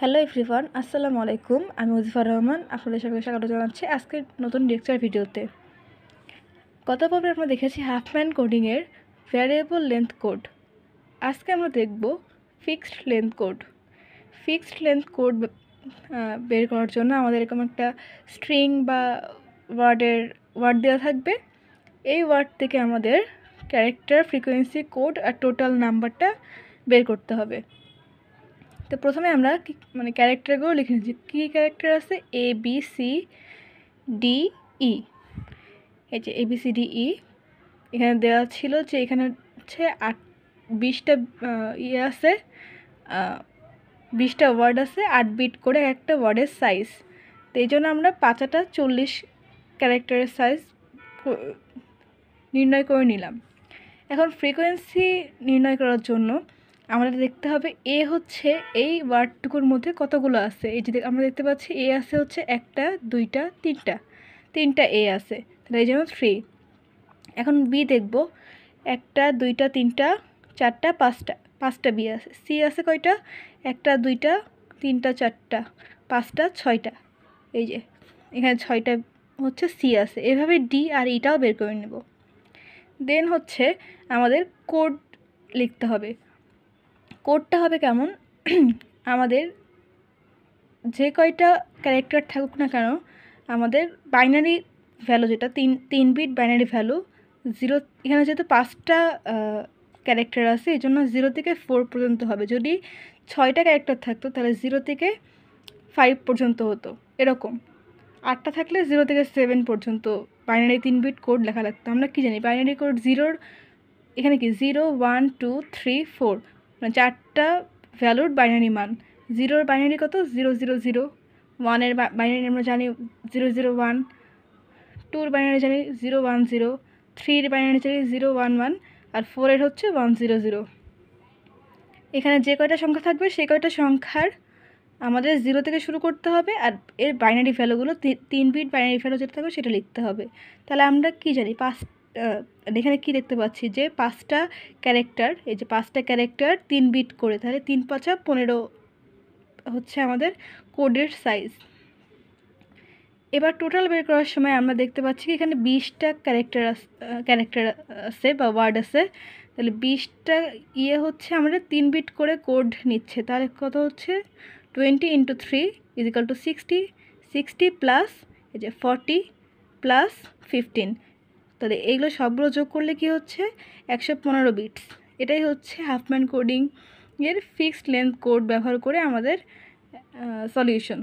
Hello everyone, আসসালামু আলাইকুম। আমি ওজিফার রহমান, আপনাদের সবাইকে স্বাগত জানাচ্ছি আজকের নতুন লেকচার ভিডিওতে। গত পর্বে আমরা দেখেছি হাফম্যান কোডিংয়ের ভ্যারিয়েবল লেন্থ কোড। আজকে আমরা দেখব fixed length code. Fixed length code বের করার জন্য আমাদের এরকম একটা স্ট্রিং বা ওয়ার্ড দেওয়া থাকবে। এই ওয়ার্ড থেকে আমাদের ক্যারেক্টার, ফ্রিকোয়েন্সি, কোড আর টোটাল নাম্বারটা বের করতে হবে। তো প্রথমে আমরা ক্যারেক্টারগুলো লিখে নিচ্ছি। কী ক্যারেক্টার আছে? A B C D E. এই যে A B C D E এখানে দেওয়া ছিল যে এখানে হচ্ছে 20টা ইয়ে আছে, 20টা ওয়ার্ড আছে, 8 বিট করে একটা ওয়ার্ডের সাইজ। তো এই জন্য আমরা 5টা 40 ক্যারেক্টারের সাইজ নির্ণয় করে নিলাম। এখন ফ্রিকোয়েন্সি নির্ণয় করার জন্য আমাদের দেখতে হবে এ হচ্ছে এই ওয়ার্ডটুকুর মধ্যে কতগুলো আছে। এই যে আমরা দেখতে পাচ্ছি এ আছে হচ্ছে 1টা 2টা 3টা এ আছে, তাহলে এই জন্য 3। এখন বি দেখব, 1টা 2টা 3টা 4টা 5টা বি আছে। সি আছে কয়টা? 1টা 2টা 3টা 4টা 5টা 6টা। এই যে এখানে 6টা হচ্ছে সি আছে। এভাবে ডি আর ইটাও বের করে নেব। দেন হচ্ছে আমাদের কোড লিখতে হবে। কোডটা হবে কেমন? আমাদের যে কয়টা ক্যারেক্টার থাকুক না কেন, আমাদের বাইনারি ভ্যালু যেটা 3 বিট বাইনারি ভ্যালু 0, এখানে যেহেতু 5টা ক্যারেক্টার আছে এই জন্য 0 থেকে 4 পর্যন্ত হবে। যদি 6টা ক্যারেক্টার থাকতো তাহলে 0 থেকে 5 পর্যন্ত হতো। এরকম 8টা থাকলে 0 থেকে 7 পর্যন্ত বাইনারি 3 বিট কোড লেখা লাগতো। আমরা কি জানি বাইনারি কোড 0, এখানে কি 0 1 2 3 4, মানে 4টা ভ্যালুর বাইনারি মান। 0-র বাইনারি কত? 0 0 0। 1-এর বাইনারি আমরা জানি 0 0 1। 2-র বাইনারি জানি 0 1 0। 3-র বাইনারি জানি 0 1 1। আর 4-এর হচ্ছে 1 0 0। এখানে যে কয়টা সংখ্যা থাকবে সেই কয়টা সংখ্যার আমাদের 0 থেকে শুরু করতে হবে, আর এর বাইনারি ভ্যালুগুলো 3 বিট বাইনারি ভ্যালু যেটা থাকবে সেটা লিখতে হবে। তাহলে আমরা কি জানি এখানে কি দেখতে পাচ্ছি যে 5টা ক্যারেক্টার, এই যে 5টা ক্যারেক্টার 3 বিট করে, তাহলে 3 5 15 হচ্ছে আমাদের কোডের সাইজ। এবার টোটাল বের করার সময় আমরা দেখতে পাচ্ছি কি এখানে 20টা ক্যারেক্টার আছে বা ওয়ার্ড আছে। তাহলে 20টা ইয়ে হচ্ছে আমাদের 3 বিট করে কোড নিচ্ছে। তাহলে কত হচ্ছে? 20 × 3 = 60। 60 প্লাস এই যে 40 প্লাস 15, তাহলে এইগুলো সবগুলো যোগ করলে কি হচ্ছে? 115 বিটস। এটাই হচ্ছে হাফম্যান কোডিং এর ফিক্সড লেন্থ কোড ব্যবহার করে আমাদের সলিউশন।